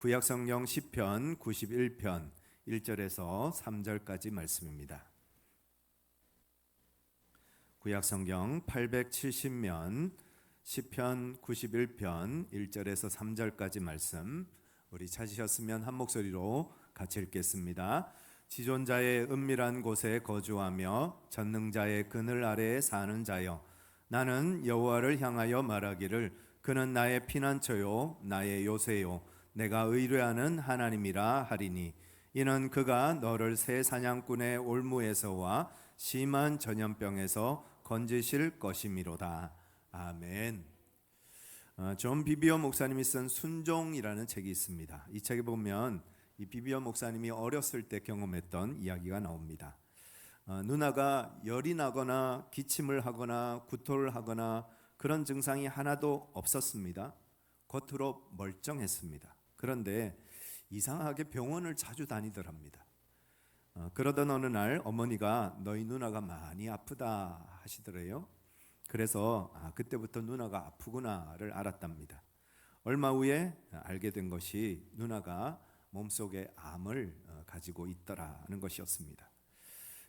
구약성경 시편 91편 1절에서 3절까지 말씀입니다. 구약성경 870면 시편 91편 1절에서 3절까지 말씀, 우리 찾으셨으면 한 목소리로 같이 읽겠습니다. 지존자의 은밀한 곳에 거주하며 전능자의 그늘 아래에 사는 자여, 나는 여호와를 향하여 말하기를 그는 나의 피난처요 나의 요새요 내가 의뢰하는 하나님이라 하리니, 이는 그가 너를 새 사냥꾼의 올무에서와 심한 전염병에서 건지실 것이미로다. 아멘. 존 비비어 목사님이 쓴 순종이라는 책이 있습니다. 이 책에 보면 이 비비어 목사님이 어렸을 때 경험했던 이야기가 나옵니다. 누나가 열이 나거나 기침을 하거나 구토를 하거나 그런 증상이 하나도 없었습니다. 겉으로 멀쩡했습니다. 그런데 이상하게 병원을 자주 다니더랍니다. 그러던 어느 날 어머니가 너희 누나가 많이 아프다 하시더래요. 그래서 그때부터 누나가 아프구나를 알았답니다. 얼마 후에 알게 된 것이 누나가 몸속에 암을 가지고 있더라는 것이었습니다.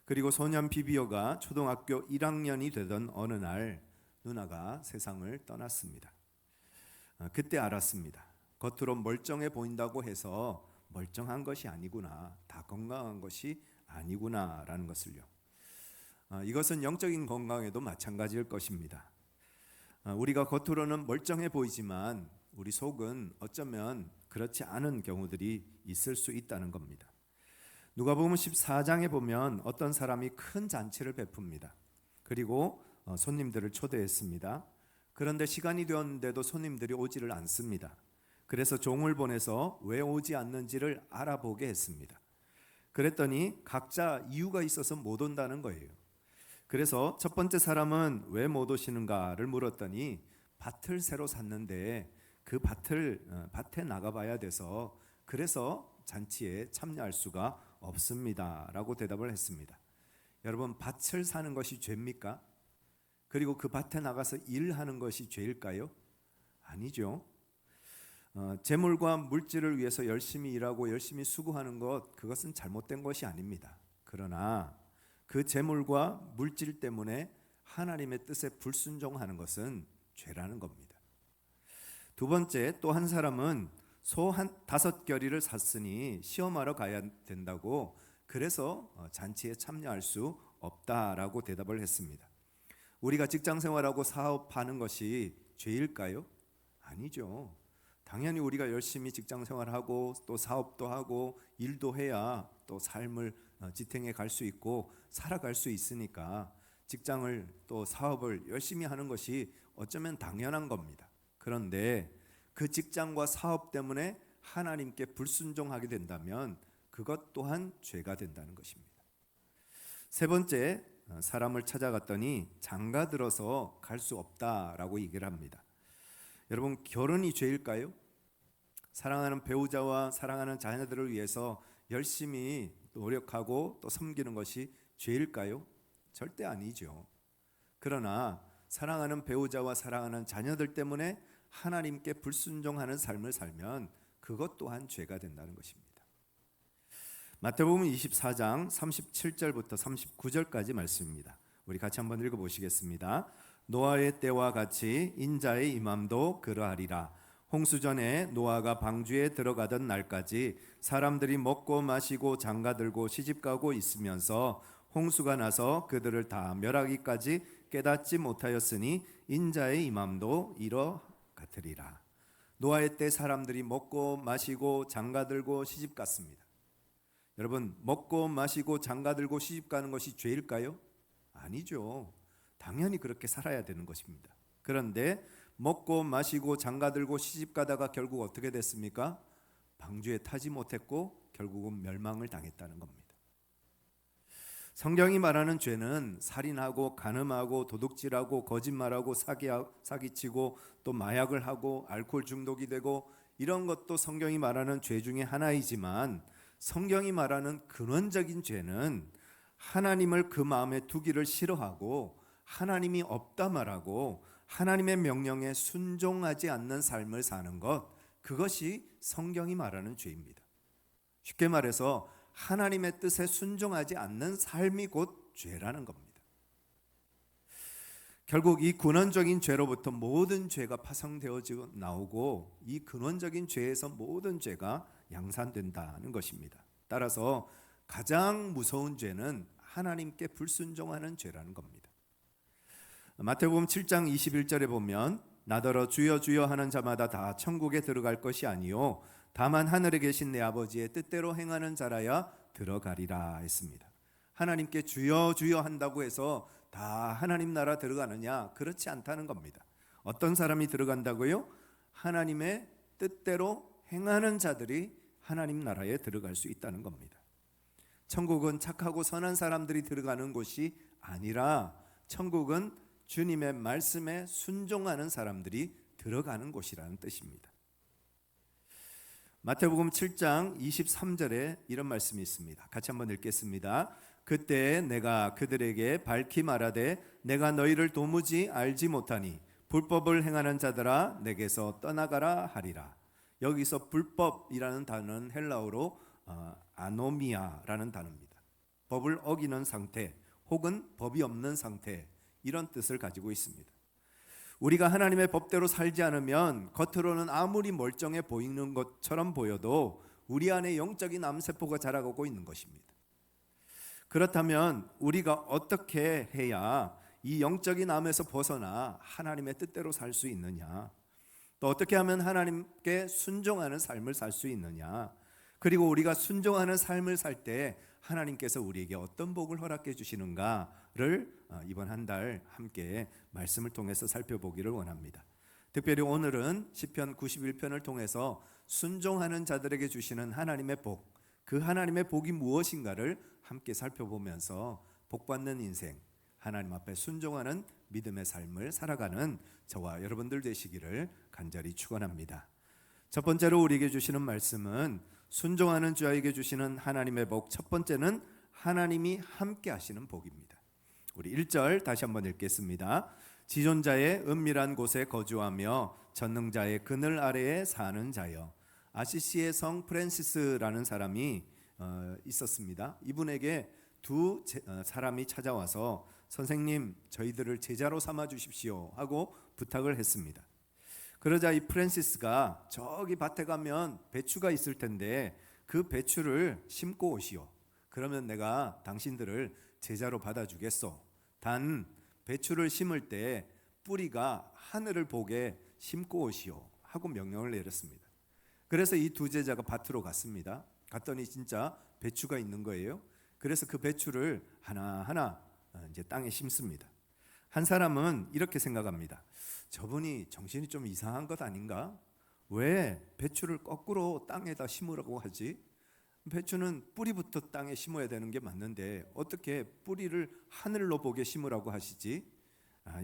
그리고 소년 비비어가 초등학교 1학년이 되던 어느 날 누나가 세상을 떠났습니다. 그때 알았습니다. 겉으로 멀쩡해 보인다고 해서 멀쩡한 것이 아니구나, 다 건강한 것이 아니구나라는 것을요. 이것은 영적인 건강에도 마찬가지일 것입니다. 우리가 겉으로는 멀쩡해 보이지만 우리 속은 어쩌면 그렇지 않은 경우들이 있을 수 있다는 겁니다. 누가복음 14장에 보면 어떤 사람이 큰 잔치를 베풉니다. 그리고 손님들을 초대했습니다. 그런데 시간이 되었는데도 손님들이 오지를 않습니다. 그래서 종을 보내서 왜 오지 않는지를 알아보게 했습니다. 그랬더니 각자 이유가 있어서 못 온다는 거예요. 그래서 첫 번째 사람은 왜 못 오시는가를 물었더니 밭을 새로 샀는데 그 밭에 나가봐야 돼서 그래서 잔치에 참여할 수가 없습니다 라고 대답을 했습니다. 여러분, 밭을 사는 것이 죄입니까? 그리고 그 밭에 나가서 일하는 것이 죄일까요? 아니죠. 재물과 물질을 위해서 열심히 일하고 열심히 수고하는 것, 그것은 잘못된 것이 아닙니다. 그러나 그 재물과 물질 때문에 하나님의 뜻에 불순종하는 것은 죄라는 겁니다. 두 번째, 또 한 사람은 소 5겨리를 샀으니 시험하러 가야 된다고, 그래서 잔치에 참여할 수 없다라고 대답을 했습니다. 우리가 직장 생활하고 사업하는 것이 죄일까요? 아니죠. 당연히 우리가 열심히 직장 생활하고 또 사업도 하고 일도 해야 또 삶을 지탱해 갈 수 있고 살아갈 수 있으니까 직장을 또 사업을 열심히 하는 것이 어쩌면 당연한 겁니다. 그런데 그 직장과 사업 때문에 하나님께 불순종하게 된다면 그것 또한 죄가 된다는 것입니다. 세 번째, 사람을 찾아갔더니 장가들어서 갈 수 없다라고 얘기를 합니다. 여러분, 결혼이 죄일까요? 사랑하는 배우자와 사랑하는 자녀들을 위해서 열심히 노력하고 또 섬기는 것이 죄일까요? 절대 아니죠. 그러나 사랑하는 배우자와 사랑하는 자녀들 때문에 하나님께 불순종하는 삶을 살면 그것 또한 죄가 된다는 것입니다. 마태복음 24장 37절부터 39절까지 말씀입니다. 우리 같이 한번 읽어보시겠습니다. 노아의 때와 같이 인자의 임함도 그러하리라. 홍수전에 노아가 방주에 들어가던 날까지 사람들이 먹고 마시고 장가들고 시집가고 있으면서 홍수가 나서 그들을 다 멸하기까지 깨닫지 못하였으니 인자의 임함도 이러 같으리라. 노아의 때 사람들이 먹고 마시고 장가들고 시집갔습니다. 여러분, 먹고 마시고 장가들고 시집가는 것이 죄일까요? 아니죠. 당연히 그렇게 살아야 되는 것입니다. 그런데 먹고 마시고 장가들고 시집가다가 결국 어떻게 됐습니까? 방주에 타지 못했고 결국은 멸망을 당했다는 겁니다. 성경이 말하는 죄는 살인하고 간음하고 도둑질하고 거짓말하고 사기치고 또 마약을 하고 알코올 중독이 되고 이런 것도 성경이 말하는 죄 중에 하나이지만, 성경이 말하는 근원적인 죄는 하나님을 그 마음에 두기를 싫어하고 하나님이 없다 말하고 하나님의 명령에 순종하지 않는 삶을 사는 것, 그것이 성경이 말하는 죄입니다. 쉽게 말해서 하나님의 뜻에 순종하지 않는 삶이 곧 죄라는 겁니다. 결국 이 근원적인 죄로부터 모든 죄가 파생되어지고 나오고 이 근원적인 죄에서 모든 죄가 양산된다는 것입니다. 따라서 가장 무서운 죄는 하나님께 불순종하는 죄라는 겁니다. 마태복음 7장 21절에 보면 나더러 주여 주여 하는 자마다 다 천국에 들어갈 것이 아니요 다만 하늘에 계신 내 아버지의 뜻대로 행하는 자라야 들어가리라 했습니다. 하나님께 주여 주여 한다고 해서 다 하나님 나라 들어가느냐? 그렇지 않다는 겁니다. 어떤 사람이 들어간다고요? 하나님의 뜻대로 행하는 자들이 하나님 나라에 들어갈 수 있다는 겁니다. 천국은 착하고 선한 사람들이 들어가는 곳이 아니라 천국은 주님의 말씀에 순종하는 사람들이 들어가는 곳이라는 뜻입니다. 마태복음 7장 23절에 이런 말씀이 있습니다. 같이 한번 읽겠습니다. 그때 내가 그들에게 밝히 말하되 내가 너희를 도무지 알지 못하니 불법을 행하는 자들아 내게서 떠나가라 하리라. 여기서 불법이라는 단어는 헬라어로 아노미아라는 단어입니다. 법을 어기는 상태 혹은 법이 없는 상태, 이런 뜻을 가지고 있습니다. 우리가 하나님의 법대로 살지 않으면 겉으로는 아무리 멀쩡해 보이는 것처럼 보여도 우리 안에 영적인 암세포가 자라고 있는 것입니다. 그렇다면 우리가 어떻게 해야 이 영적인 암에서 벗어나 하나님의 뜻대로 살 수 있느냐? 또 어떻게 하면 하나님께 순종하는 삶을 살 수 있느냐? 그리고 우리가 순종하는 삶을 살 때 하나님께서 우리에게 어떤 복을 허락해 주시는가를 이번 한 달 함께 말씀을 통해서 살펴보기를 원합니다. 특별히 오늘은 시편 91편을 통해서 순종하는 자들에게 주시는 하나님의 복, 그 하나님의 복이 무엇인가를 함께 살펴보면서 복받는 인생, 하나님 앞에 순종하는 믿음의 삶을 살아가는 저와 여러분들 되시기를 간절히 축원합니다. 첫 번째로 우리에게 주시는 말씀은 순종하는 자에게 주시는 하나님의 복, 첫 번째는 하나님이 함께 하시는 복입니다. 우리 1절 다시 한번 읽겠습니다. 지존자의 은밀한 곳에 거주하며 전능자의 그늘 아래에 사는 자여. 아시시의 성 프랜시스라는 사람이 있었습니다. 이분에게 두 사람이 찾아와서 선생님, 저희들을 제자로 삼아 주십시오 하고 부탁을 했습니다. 그러자 이 프랜시스가 저기 밭에 가면 배추가 있을 텐데 그 배추를 심고 오시오. 그러면 내가 당신들을 제자로 받아주겠소. 단 배추를 심을 때 뿌리가 하늘을 보게 심고 오시오 하고 명령을 내렸습니다. 그래서 이 두 제자가 밭으로 갔습니다. 갔더니 진짜 배추가 있는 거예요. 그래서 그 배추를 하나하나 이제 땅에 심습니다. 한 사람은 이렇게 생각합니다. 저분이 정신이 좀 이상한 것 아닌가? 왜 배추를 거꾸로 땅에다 심으라고 하지? 배추는 뿌리부터 땅에 심어야 되는 게 맞는데 어떻게 뿌리를 하늘로 보게 심으라고 하시지?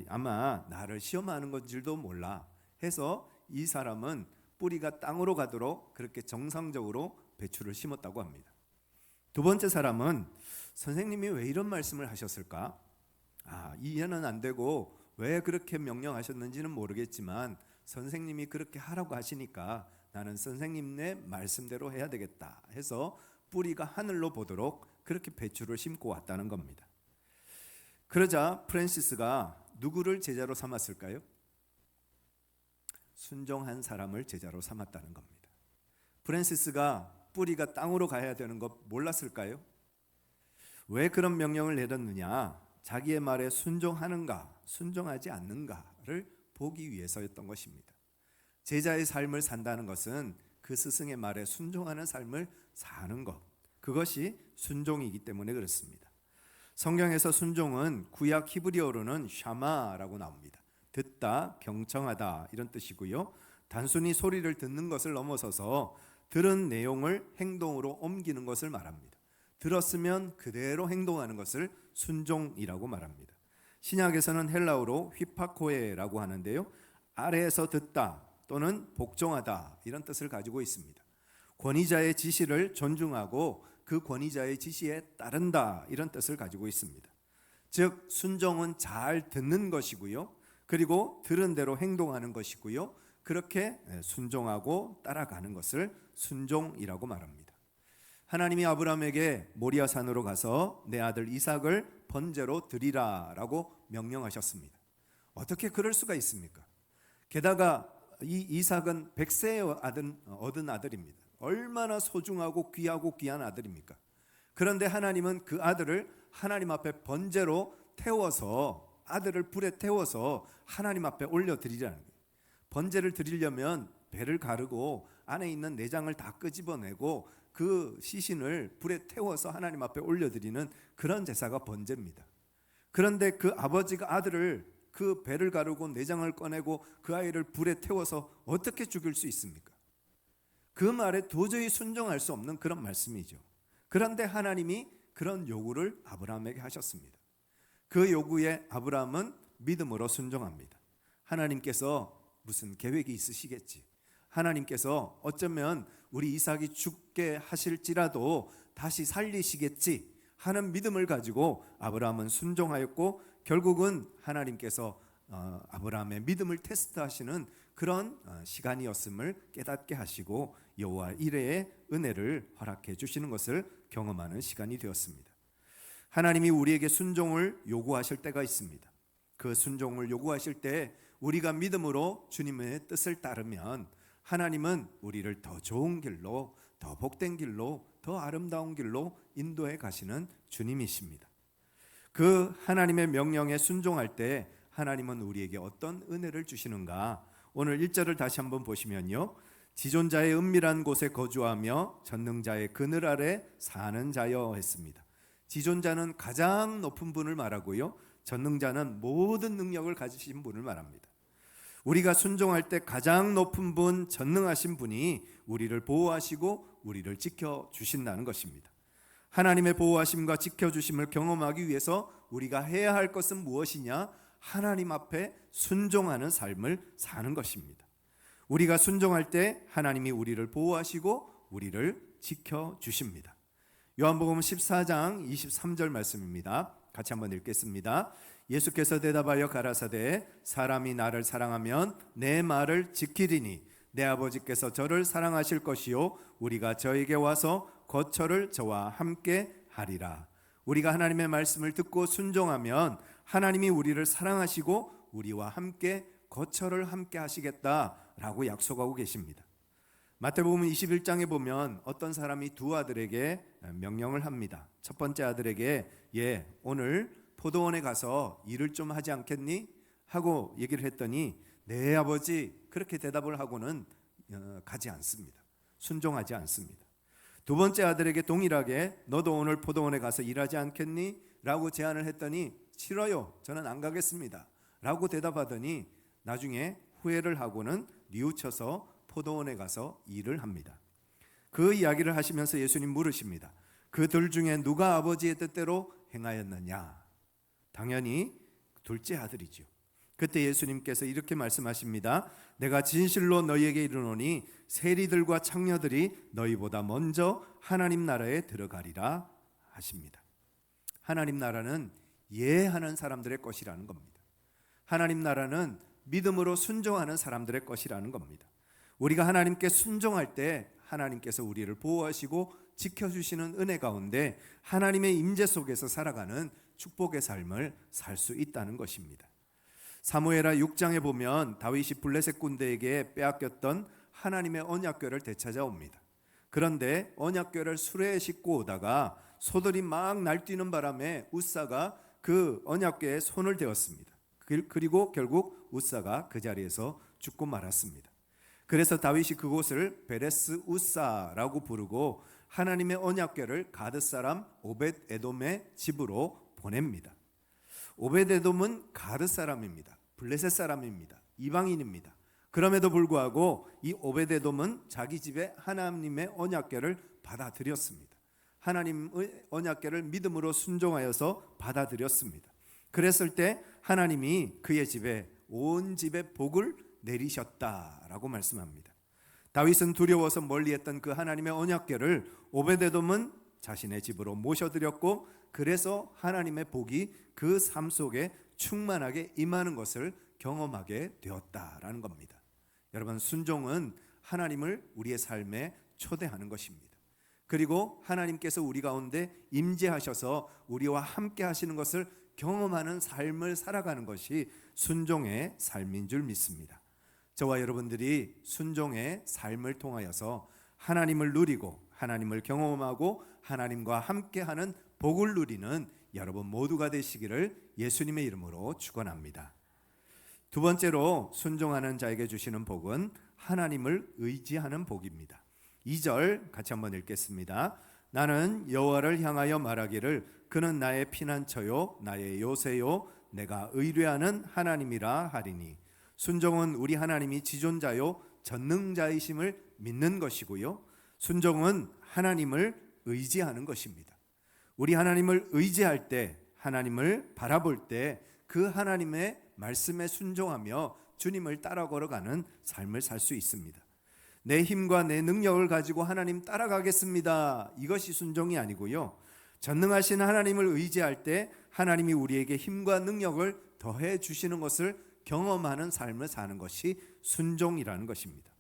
아마 나를 시험하는 건지도 몰라 해서 이 사람은 뿌리가 땅으로 가도록 그렇게 정상적으로 배추를 심었다고 합니다. 두 번째 사람은 선생님이 왜 이런 말씀을 하셨을까? 이해는 안 되고 왜 그렇게 명령하셨는지는 모르겠지만 선생님이 그렇게 하라고 하시니까 나는 선생님의 말씀대로 해야 되겠다 해서 뿌리가 하늘로 보도록 그렇게 배추를 심고 왔다는 겁니다. 그러자 프랜시스가 누구를 제자로 삼았을까요? 순종한 사람을 제자로 삼았다는 겁니다. 프랜시스가 뿌리가 땅으로 가야 되는 것 몰랐을까요? 왜 그런 명령을 내렸느냐? 자기의 말에 순종하는가, 순종하지 않는가를 보기 위해서였던 것입니다. 제자의 삶을 산다는 것은 그 스승의 말에 순종하는 삶을 사는 것, 그것이 순종이기 때문에 그렇습니다. 성경에서 순종은 구약 히브리어로는 샤마라고 나옵니다. 듣다, 경청하다 이런 뜻이고요. 단순히 소리를 듣는 것을 넘어서서 들은 내용을 행동으로 옮기는 것을 말합니다. 들었으면 그대로 행동하는 것을 순종이라고 말합니다. 신약에서는 헬라어로 휘파코에라고 하는데요. 아래에서 듣다 또는 복종하다 이런 뜻을 가지고 있습니다. 권위자의 지시를 존중하고 그 권위자의 지시에 따른다 이런 뜻을 가지고 있습니다. 즉 순종은 잘 듣는 것이고요. 그리고 들은 대로 행동하는 것이고요. 그렇게 순종하고 따라가는 것을 순종이라고 말합니다. 하나님이 아브라함에게 모리아 산으로 가서 내 아들 이삭을 번제로 드리라라고 명령하셨습니다. 어떻게 그럴 수가 있습니까? 게다가 이 이삭은 100세에 얻은 아들입니다. 얼마나 소중하고 귀한 아들입니까? 그런데 하나님은 그 아들을 하나님 앞에 번제로 태워서, 아들을 불에 태워서 하나님 앞에 올려드리라는 거예요. 번제를 드리려면 배를 가르고 안에 있는 내장을 다 끄집어내고 그 시신을 불에 태워서 하나님 앞에 올려드리는 그런 제사가 번제입니다. 그런데 그 아버지가 아들을 그 배를 가르고 내장을 꺼내고 그 아이를 불에 태워서 어떻게 죽일 수 있습니까? 그 말에 도저히 순종할 수 없는 그런 말씀이죠. 그런데 하나님이 그런 요구를 아브라함에게 하셨습니다. 그 요구에 아브라함은 믿음으로 순종합니다. 하나님께서 무슨 계획이 있으시겠지. 하나님께서 어쩌면 우리 이삭이 죽게 하실지라도 다시 살리시겠지 하는 믿음을 가지고 아브라함은 순종하였고, 결국은 하나님께서 아브라함의 믿음을 테스트하시는 그런 시간이었음을 깨닫게 하시고 여호와 이레의 은혜를 허락해 주시는 것을 경험하는 시간이 되었습니다. 하나님이 우리에게 순종을 요구하실 때가 있습니다. 그 순종을 요구하실 때 우리가 믿음으로 주님의 뜻을 따르면 하나님은 우리를 더 좋은 길로, 더 복된 길로, 더 아름다운 길로 인도해 가시는 주님이십니다. 그 하나님의 명령에 순종할 때 하나님은 우리에게 어떤 은혜를 주시는가? 오늘 1절을 다시 한번 보시면요, 지존자의 은밀한 곳에 거주하며 전능자의 그늘 아래 사는 자여 했습니다. 지존자는 가장 높은 분을 말하고요, 전능자는 모든 능력을 가지신 분을 말합니다. 우리가 순종할 때 가장 높은 분, 전능하신 분이 우리를 보호하시고 우리를 지켜주신다는 것입니다. 하나님의 보호하심과 지켜주심을 경험하기 위해서 우리가 해야 할 것은 무엇이냐? 하나님 앞에 순종하는 삶을 사는 것입니다. 우리가 순종할 때 하나님이 우리를 보호하시고 우리를 지켜주십니다. 요한복음 14장 23절 말씀입니다. 같이 한번 읽겠습니다. 예수께서 대답하여 가라사대 사람이 나를 사랑하면 내 말을 지키리니 내 아버지께서 저를 사랑하실 것이요 우리가 저에게 와서 거처를 저와 함께 하리라. 우리가 하나님의 말씀을 듣고 순종하면 하나님이 우리를 사랑하시고 우리와 함께 거처를 함께 하시겠다라고 약속하고 계십니다. 마태복음 21장에 보면 어떤 사람이 두 아들에게 명령을 합니다. 첫 번째 아들에게 오늘 포도원에 가서 일을 좀 하지 않겠니? 하고 얘기를 했더니 네 아버지, 그렇게 대답을 하고는 가지 않습니다. 순종하지 않습니다. 두 번째 아들에게 동일하게 너도 오늘 포도원에 가서 일하지 않겠니? 라고 제안을 했더니 싫어요, 저는 안 가겠습니다 라고 대답하더니 나중에 후회를 하고는 뉘우쳐서 포도원에 가서 일을 합니다. 그 이야기를 하시면서 예수님 물으십니다. 그들 중에 누가 아버지의 뜻대로 행하였느냐? 당연히 둘째 아들이죠. 그때 예수님께서 이렇게 말씀하십니다. 내가 진실로 너희에게 이르노니 세리들과 창녀들이 너희보다 먼저 하나님 나라에 들어가리라 하십니다. 하나님 나라는 예하는 사람들의 것이라는 겁니다. 하나님 나라는 믿음으로 순종하는 사람들의 것이라는 겁니다. 우리가 하나님께 순종할 때 하나님께서 우리를 보호하시고 지켜주시는 은혜 가운데 하나님의 임재 속에서 살아가는 축복의 삶을 살 수 있다는 것입니다. 사무엘하 6장에 보면 다윗이 블레셋 군대에게 빼앗겼던 하나님의 언약궤를 되찾아옵니다. 그런데 언약궤를 수레에 싣고 오다가 소들이 막 날뛰는 바람에 웃사가 그 언약궤에 손을 대었습니다. 그리고 결국 웃사가 그 자리에서 죽고 말았습니다. 그래서 다윗이 그곳을 베레스 웃사라고 부르고 하나님의 언약궤를 가드 사람 오벳 에돔의 집으로 보냅니다. 오벳 에돔은 가드 사람입니다. 블레셋 사람입니다. 이방인입니다. 그럼에도 불구하고 이 오벳 에돔은 자기 집에 하나님의 언약궤를 받아들였습니다. 하나님의 언약궤를 믿음으로 순종하여서 받아들였습니다. 그랬을 때 하나님이 그의 집에 온 집에 복을 내리셨다라고 말씀합니다. 다윗은 두려워서 멀리했던 그 하나님의 언약궤를 오벳 에돔은 자신의 집으로 모셔드렸고, 그래서 하나님의 복이 그 삶 속에 충만하게 임하는 것을 경험하게 되었다라는 겁니다. 여러분, 순종은 하나님을 우리의 삶에 초대하는 것입니다. 그리고 하나님께서 우리 가운데 임재하셔서 우리와 함께 하시는 것을 경험하는 삶을 살아가는 것이 순종의 삶인 줄 믿습니다. 저와 여러분들이 순종의 삶을 통하여서 하나님을 누리고 하나님을 경험하고 하나님과 함께하는 복을 누리는 여러분 모두가 되시기를 예수님의 이름으로 축원합니다. 두 번째로 순종하는 자에게 주시는 복은 하나님을 의지하는 복입니다. 2절 같이 한번 읽겠습니다. 나는 여호와를 향하여 말하기를 그는 나의 피난처요 나의 요새요 내가 의뢰하는 하나님이라 하리니. 순종은 우리 하나님이 지존자요 전능자이심을 믿는 것이고요, 순종은 하나님을 의지하는 것입니다. 우리 하나님을 의지할 때, 하나님을 바라볼 때 그 하나님의 말씀에 순종하며 주님을 따라 걸어가는 삶을 살 수 있습니다. 내 힘과 내 능력을 가지고 하나님 따라가겠습니다, 이것이 순종이 아니고요, 전능하신 하나님을 의지할 때 하나님이 우리에게 힘과 능력을 더해 주시는 것을 경험하는 삶을 사는 것이 순종이라는 것입니다.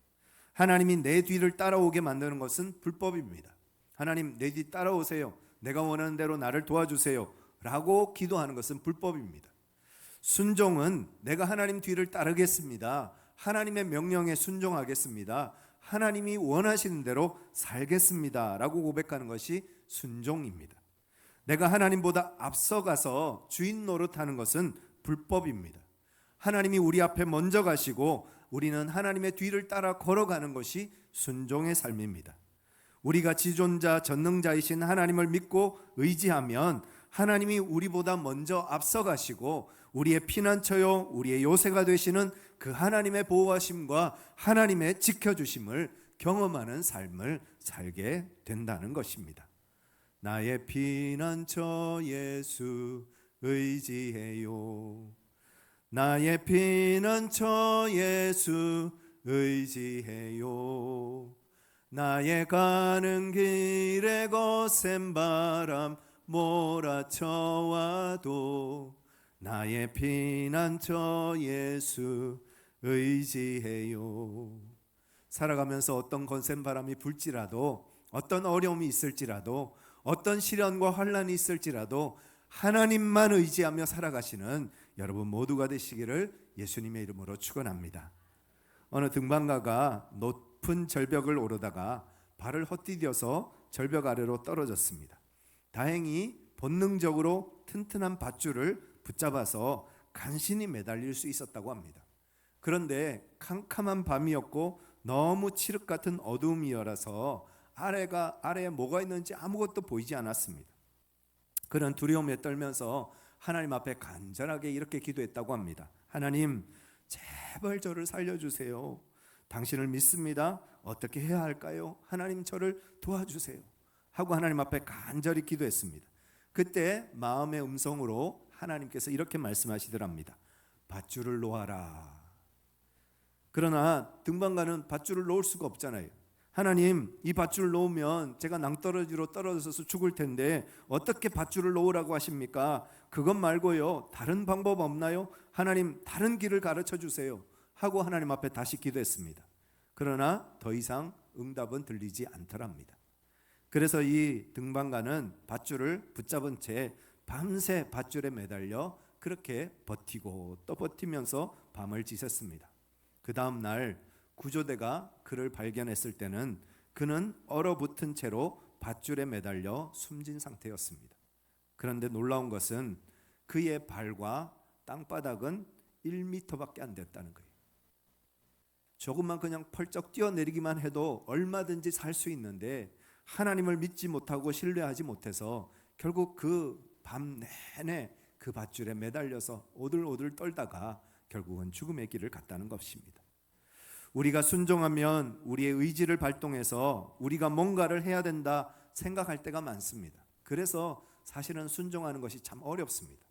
하나님이 내 뒤를 따라오게 만드는 것은 불법입니다. 하나님, 내 뒤 따라오세요, 내가 원하는 대로 나를 도와주세요 라고 기도하는 것은 불법입니다. 순종은 내가 하나님 뒤를 따르겠습니다, 하나님의 명령에 순종하겠습니다, 하나님이 원하시는 대로 살겠습니다 라고 고백하는 것이 순종입니다. 내가 하나님보다 앞서가서 주인 노릇하는 것은 불법입니다. 하나님이 우리 앞에 먼저 가시고 우리는 하나님의 뒤를 따라 걸어가는 것이 순종의 삶입니다. 우리가 지존자 전능자이신 하나님을 믿고 의지하면 하나님이 우리보다 먼저 앞서가시고 우리의 피난처요 우리의 요새가 되시는 그 하나님의 보호하심과 하나님의 지켜주심을 경험하는 삶을 살게 된다는 것입니다. 나의 피난처 예수 의지해요, 나의 피난처 예수 의지해요, 나의 가는 길에 거센 바람 몰아쳐와도 나의 피난처 예수 의지해요. 살아가면서 어떤 거센 바람이 불지라도, 어떤 어려움이 있을지라도, 어떤 시련과 환난이 있을지라도 하나님만 의지하며 살아가시는 여러분 모두가 되시기를 예수님의 이름으로 축원합니다. 어느 등반가가 높은 절벽을 오르다가 발을 헛디뎌서 절벽 아래로 떨어졌습니다. 다행히 본능적으로 튼튼한 밧줄을 붙잡아서 간신히 매달릴 수 있었다고 합니다. 그런데 캄캄한 밤이었고 너무 칠흑 같은 어두움이어서 아래에 뭐가 있는지 아무것도 보이지 않았습니다. 그런 두려움에 떨면서 하나님 앞에 간절하게 이렇게 기도했다고 합니다. 하나님, 제발 저를 살려주세요. 당신을 믿습니다. 어떻게 해야 할까요? 하나님, 저를 도와주세요 하고 하나님 앞에 간절히 기도했습니다. 그때 마음의 음성으로 하나님께서 이렇게 말씀하시더랍니다. 밧줄을 놓아라. 그러나 등반가는 밧줄을 놓을 수가 없잖아요. 하나님, 이 밧줄을 놓으면 제가 낭떠러지로 떨어져서 죽을 텐데 어떻게 밧줄을 놓으라고 하십니까? 그것 말고요, 다른 방법 없나요? 하나님, 다른 길을 가르쳐 주세요 하고 하나님 앞에 다시 기도했습니다. 그러나 더 이상 응답은 들리지 않더랍니다. 그래서 이 등반가는 밧줄을 붙잡은 채 밤새 밧줄에 매달려 그렇게 버티고 또 버티면서 밤을 지샜습니다. 그 다음 날 구조대가 그를 발견했을 때는 그는 얼어붙은 채로 밧줄에 매달려 숨진 상태였습니다. 그런데 놀라운 것은 그의 발과 땅바닥은 1m밖에 안 됐다는 거예요. 조금만 그냥 펄쩍 뛰어내리기만 해도 얼마든지 살 수 있는데 하나님을 믿지 못하고 신뢰하지 못해서 결국 그 밤 내내 그 밧줄에 매달려서 오들오들 떨다가 결국은 죽음의 길을 갔다는 것입니다. 우리가 순종하면 우리의 의지를 발동해서 우리가 뭔가를 해야 된다 생각할 때가 많습니다. 그래서 사실은 순종하는 것이 참 어렵습니다.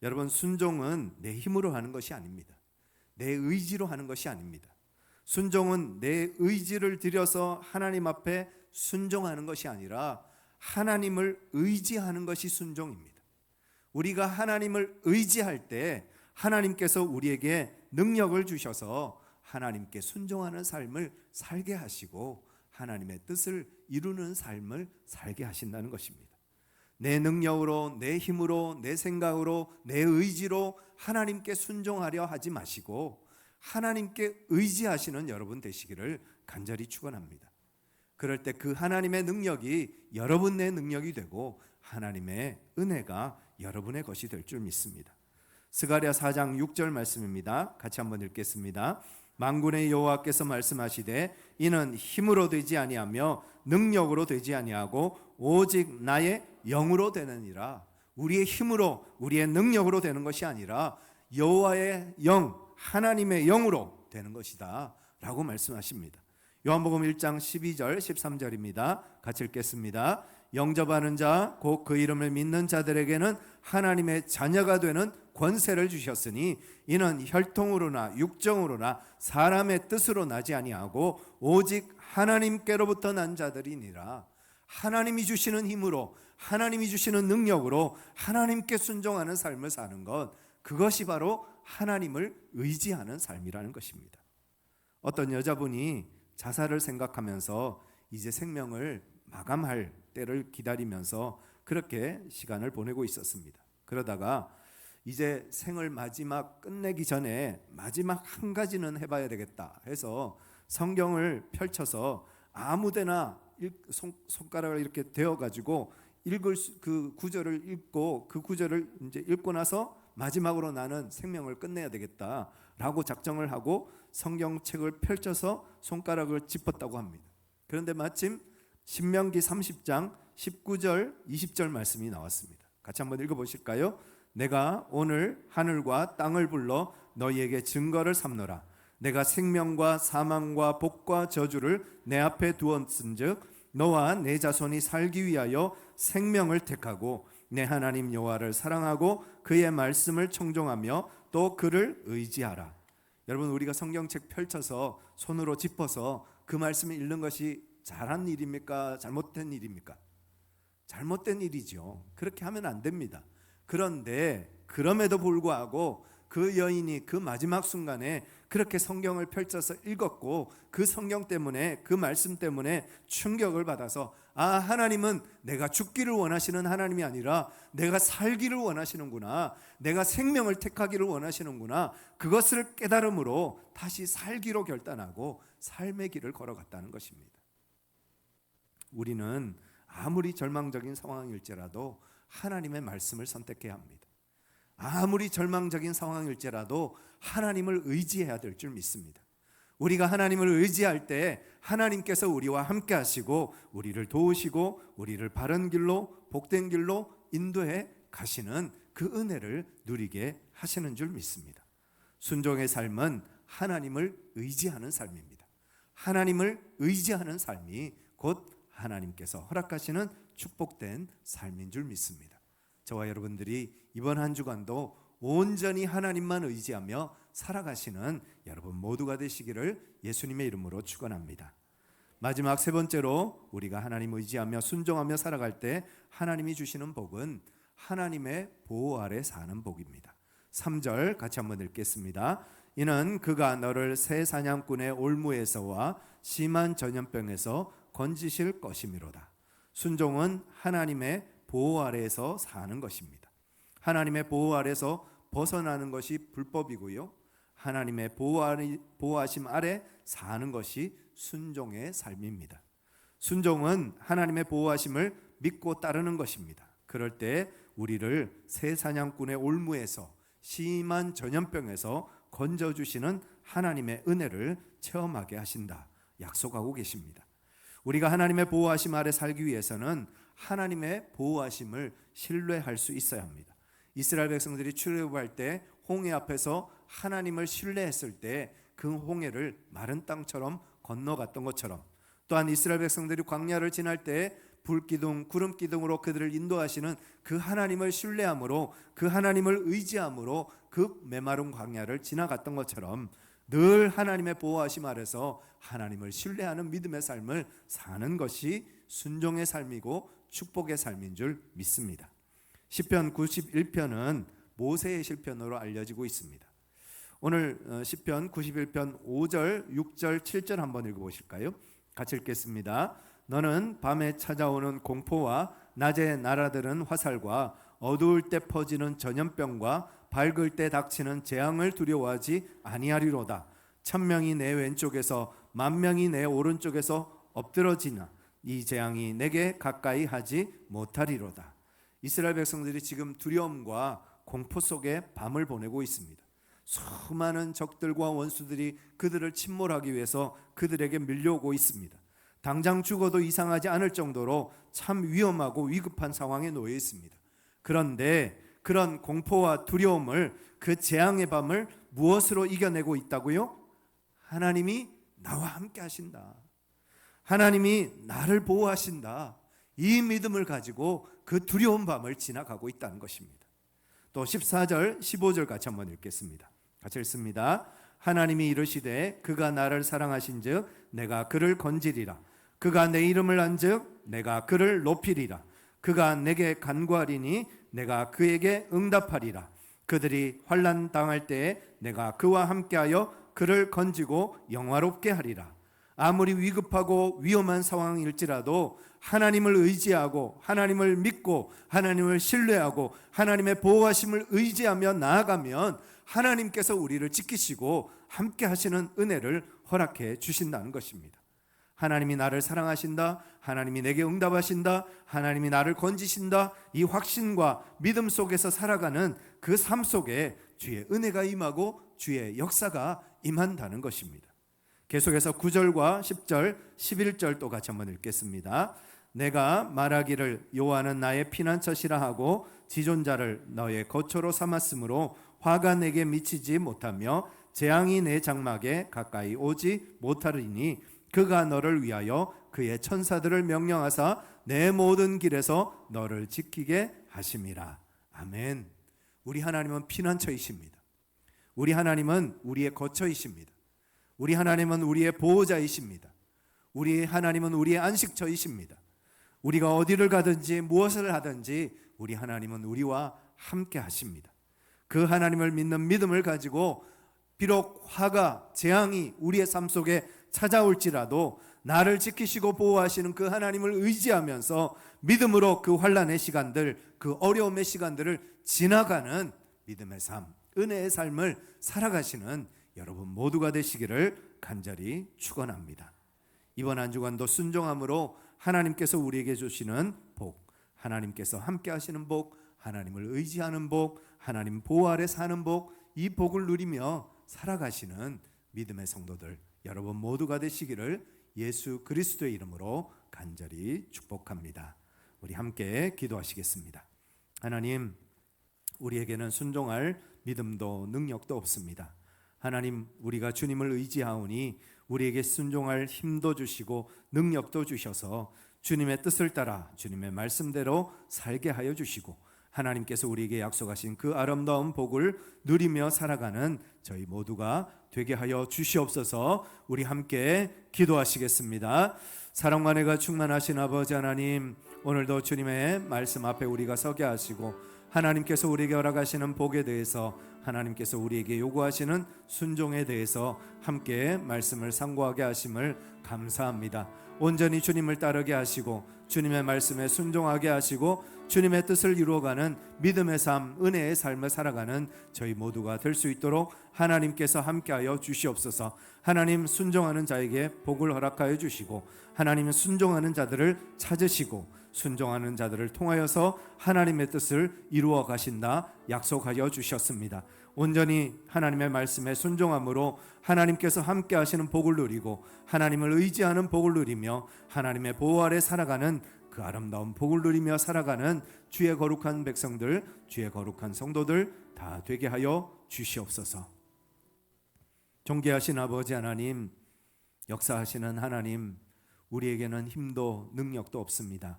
여러분, 순종은 내 힘으로 하는 것이 아닙니다. 내 의지로 하는 것이 아닙니다. 순종은 내 의지를 들여서 하나님 앞에 순종하는 것이 아니라 하나님을 의지하는 것이 순종입니다. 우리가 하나님을 의지할 때 하나님께서 우리에게 능력을 주셔서 하나님께 순종하는 삶을 살게 하시고 하나님의 뜻을 이루는 삶을 살게 하신다는 것입니다. 내 능력으로, 내 힘으로, 내 생각으로, 내 의지로 하나님께 순종하려 하지 마시고 하나님께 의지하시는 여러분 되시기를 간절히 축원합니다. 그럴 때 그 하나님의 능력이 여러분의 능력이 되고 하나님의 은혜가 여러분의 것이 될 줄 믿습니다. 스가랴 4장 6절 말씀입니다. 같이 한번 읽겠습니다. 만군의 여호와께서 말씀하시되 이는 힘으로 되지 아니하며 능력으로 되지 아니하고 오직 나의 영으로 되느니라. 우리의 힘으로, 우리의 능력으로 되는 것이 아니라 여호와의 영, 하나님의 영으로 되는 것이다 라고 말씀하십니다. 요한복음 1장 12절 13절입니다. 같이 읽겠습니다. 영접하는 자 곧 그 이름을 믿는 자들에게는 하나님의 자녀가 되는 권세를 주셨으니 이는 혈통으로나 육정으로나 사람의 뜻으로 나지 아니하고 오직 하나님께로부터 난 자들이니라. 하나님이 주시는 힘으로, 하나님이 주시는 능력으로 하나님께 순종하는 삶을 사는 것, 그것이 바로 하나님을 의지하는 삶이라는 것입니다. 어떤 여자분이 자살을 생각하면서 이제 생명을 마감할 때를 기다리면서 그렇게 시간을 보내고 있었습니다. 그러다가 이제 생을 마지막 끝내기 전에 마지막 한 가지는 해봐야 되겠다 해서 성경을 펼쳐서 아무데나 손가락을 이렇게 대어가지고 읽을 그 구절을 읽고 그 구절을 이제 읽고 나서 마지막으로 나는 생명을 끝내야 되겠다라고 작정을 하고 성경책을 펼쳐서 손가락을 짚었다고 합니다. 그런데 마침 신명기 30장 19절 20절 말씀이 나왔습니다. 같이 한번 읽어보실까요? 내가 오늘 하늘과 땅을 불러 너희에게 증거를 삼노라. 내가 생명과 사망과 복과 저주를 내 앞에 두었은즉 너와 내 자손이 살기 위하여 생명을 택하고 내 하나님 여호와를 사랑하고 그의 말씀을 청종하며 또 그를 의지하라. 여러분, 우리가 성경책 펼쳐서 손으로 짚어서 그 말씀을 읽는 것이 잘한 일입니까? 잘못된 일입니까? 잘못된 일이죠. 그렇게 하면 안 됩니다. 그런데 그럼에도 불구하고 그 여인이 그 마지막 순간에 그렇게 성경을 펼쳐서 읽었고 그 성경 때문에, 그 말씀 때문에 충격을 받아서 하나님은 내가 죽기를 원하시는 하나님이 아니라 내가 살기를 원하시는구나, 내가 생명을 택하기를 원하시는구나, 그것을 깨달음으로 다시 살기로 결단하고 삶의 길을 걸어갔다는 것입니다. 우리는 아무리 절망적인 상황일지라도 하나님의 말씀을 선택해야 합니다. 아무리 절망적인 상황일지라도 하나님을 의지해야 될 줄 믿습니다. 우리가 하나님을 의지할 때 하나님께서 우리와 함께 하시고 우리를 도우시고 우리를 바른 길로, 복된 길로 인도해 가시는 그 은혜를 누리게 하시는 줄 믿습니다. 순종의 삶은 하나님을 의지하는 삶입니다. 하나님을 의지하는 삶이 곧 하나님께서 허락하시는 축복된 삶인 줄 믿습니다. 저와 여러분들이 이번 한 주간도 온전히 하나님만 의지하며 살아가시는 여러분 모두가 되시기를 예수님의 이름으로 축원합니다. 마지막 세 번째로 우리가 하나님 의지하며 순종하며 살아갈 때 하나님이 주시는 복은 하나님의 보호 아래 사는 복입니다. 3절 같이 한번 읽겠습니다. 이는 그가 너를 새 사냥꾼의 올무에서와 심한 전염병에서 건지실 것이미로다. 순종은 하나님의 보호 아래에서 사는 것입니다. 하나님의 보호 아래에서 벗어나는 것이 불법이고요, 하나님의 보호하심 아래 사는 것이 순종의 삶입니다. 순종은 하나님의 보호하심을 믿고 따르는 것입니다. 그럴 때 우리를 새 사냥꾼의 올무에서, 심한 전염병에서 건져주시는 하나님의 은혜를 체험하게 하신다 약속하고 계십니다. 우리가 하나님의 보호하심 아래 살기 위해서는 하나님의 보호하심을 신뢰할 수 있어야 합니다. 이스라엘 백성들이 출애굽할 때 홍해 앞에서 하나님을 신뢰했을 때 그 홍해를 마른 땅처럼 건너갔던 것처럼, 또한 이스라엘 백성들이 광야를 지날 때 불기둥, 구름기둥으로 그들을 인도하시는 그 하나님을 신뢰함으로, 그 하나님을 의지함으로 그 메마른 광야를 지나갔던 것처럼 늘 하나님의 보호하심 아래서 하나님을 신뢰하는 믿음의 삶을 사는 것이 순종의 삶이고 축복의 삶인 줄 믿습니다. 시편 91편은 모세의 시편으로 알려지고 있습니다. 오늘 시편 91편 5절, 6절, 7절 한번 읽어보실까요? 같이 읽겠습니다. 너는 밤에 찾아오는 공포와 낮에 날아드는 화살과 어두울 때 퍼지는 전염병과 밝을 때 닥치는 재앙을 두려워하지 아니하리로다. 1000명이 내 왼쪽에서 10,000명이 내 오른쪽에서 엎드러지나 이 재앙이 내게 가까이 하지 못하리로다. 이스라엘 백성들이 지금 두려움과 공포 속에 밤을 보내고 있습니다. 수많은 적들과 원수들이 그들을 침몰하기 위해서 그들에게 밀려오고 있습니다. 당장 죽어도 이상하지 않을 정도로 참 위험하고 위급한 상황에 놓여 있습니다. 그런데 그런 공포와 두려움을, 그 재앙의 밤을 무엇으로 이겨내고 있다고요? 하나님이 나와 함께 하신다. 하나님이 나를 보호하신다. 이 믿음을 가지고 그 두려운 밤을 지나가고 있다는 것입니다. 또 14절, 15절 같이 한번 읽겠습니다. 같이 읽습니다. 하나님이 이르시되 그가 나를 사랑하신즉 내가 그를 건지리라. 그가 내 이름을 안즉 내가 그를 높이리라. 그가 내게 간구하리니 내가 그에게 응답하리라. 그들이 환난 당할 때에 내가 그와 함께하여 그를 건지고 영화롭게 하리라. 아무리 위급하고 위험한 상황일지라도 하나님을 의지하고 하나님을 믿고 하나님을 신뢰하고 하나님의 보호하심을 의지하며 나아가면 하나님께서 우리를 지키시고 함께 하시는 은혜를 허락해 주신다는 것입니다. 하나님이 나를 사랑하신다, 하나님이 내게 응답하신다, 하나님이 나를 건지신다, 이 확신과 믿음 속에서 살아가는 그 삶 속에 주의 은혜가 임하고 주의 역사가 임한다는 것입니다. 계속해서 9절과 10절, 11절 또 같이 한번 읽겠습니다. 내가 말하기를 여호와는 나의 피난처시라 하고 지존자를 너의 거처로 삼았으므로 화가 내게 미치지 못하며 재앙이 내 장막에 가까이 오지 못하리니 그가 너를 위하여 그의 천사들을 명령하사 내 모든 길에서 너를 지키게 하심이라. 아멘. 우리 하나님은 피난처이십니다. 우리 하나님은 우리의 거처이십니다. 우리 하나님은 우리의 보호자이십니다. 우리 하나님은 우리의 안식처이십니다. 우리가 어디를 가든지 무엇을 하든지 우리 하나님은 우리와 함께 하십니다. 그 하나님을 믿는 믿음을 가지고 비록 화가, 재앙이 우리의 삶 속에 찾아올지라도 나를 지키시고 보호하시는 그 하나님을 의지하면서 믿음으로 그 환난의 시간들, 그 어려움의 시간들을 지나가는 믿음의 삶, 은혜의 삶을 살아가시는 여러분 모두가 되시기를 간절히 축원합니다. 이번 한 주간도 순종함으로 하나님께서 우리에게 주시는 복, 하나님께서 함께 하시는 복, 하나님을 의지하는 복, 하나님 보호 아래 사는 복, 이 복을 누리며 살아가시는 믿음의 성도들 여러분 모두가 되시기를 예수 그리스도의 이름으로 간절히 축복합니다. 우리 함께 기도하시겠습니다. 하나님, 우리에게는 순종할 믿음도 능력도 없습니다. 하나님, 우리가 주님을 의지하오니 우리에게 순종할 힘도 주시고 능력도 주셔서 주님의 뜻을 따라 주님의 말씀대로 살게 하여 주시고 하나님께서 우리에게 약속하신 그 아름다운 복을 누리며 살아가는 저희 모두가 되게 하여 주시옵소서. 우리 함께 기도하시겠습니다. 사랑과 은혜가 충만하신 아버지 하나님, 오늘도 주님의 말씀 앞에 우리가 서게 하시고 하나님께서 우리에게 허락하시는 복에 대해서, 하나님께서 우리에게 요구하시는 순종에 대해서 함께 말씀을 상고하게 하심을 감사합니다. 온전히 주님을 따르게 하시고 주님의 말씀에 순종하게 하시고 주님의 뜻을 이루어가는 믿음의 삶, 은혜의 삶을 살아가는 저희 모두가 될 수 있도록 하나님께서 함께하여 주시옵소서. 하나님, 순종하는 자에게 복을 허락하여 주시고 하나님은 순종하는 자들을 찾으시고 순종하는 자들을 통하여서 하나님의 뜻을 이루어 가신다 약속하여 주셨습니다. 온전히 하나님의 말씀에 순종함으로 하나님께서 함께 하시는 복을 누리고 하나님을 의지하는 복을 누리며 하나님의 보호 아래 살아가는 그 아름다운 복을 누리며 살아가는 주의 거룩한 백성들, 주의 거룩한 성도들 다 되게 하여 주시옵소서. 존귀하신 아버지 하나님, 역사하시는 하나님, 우리에게는 힘도 능력도 없습니다.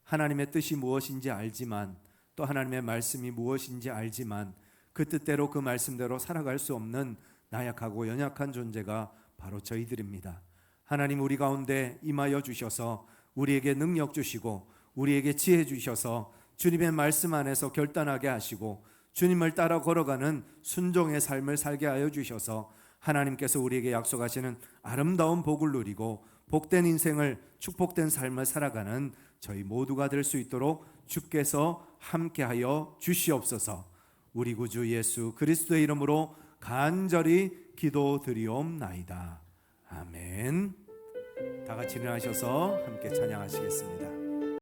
하나님의 뜻이 무엇인지 알지만 또 하나님의 말씀이 무엇인지 알지만 그 뜻대로 그 말씀대로 살아갈 수 없는 나약하고 연약한 존재가 바로 저희들입니다. 하나님, 우리 가운데 임하여 주셔서 우리에게 능력 주시고 우리에게 지혜 주셔서 주님의 말씀 안에서 결단하게 하시고 주님을 따라 걸어가는 순종의 삶을 살게 하여 주셔서 하나님께서 우리에게 약속하시는 아름다운 복을 누리고 복된 인생을, 축복된 삶을 살아가는 저희 모두가 될 수 있도록 주께서 함께하여 주시옵소서. 우리 구주 예수 그리스도의 이름으로 간절히 기도드리옵나이다. 아멘. 다 같이 일어나셔서 함께 찬양하시겠습니다.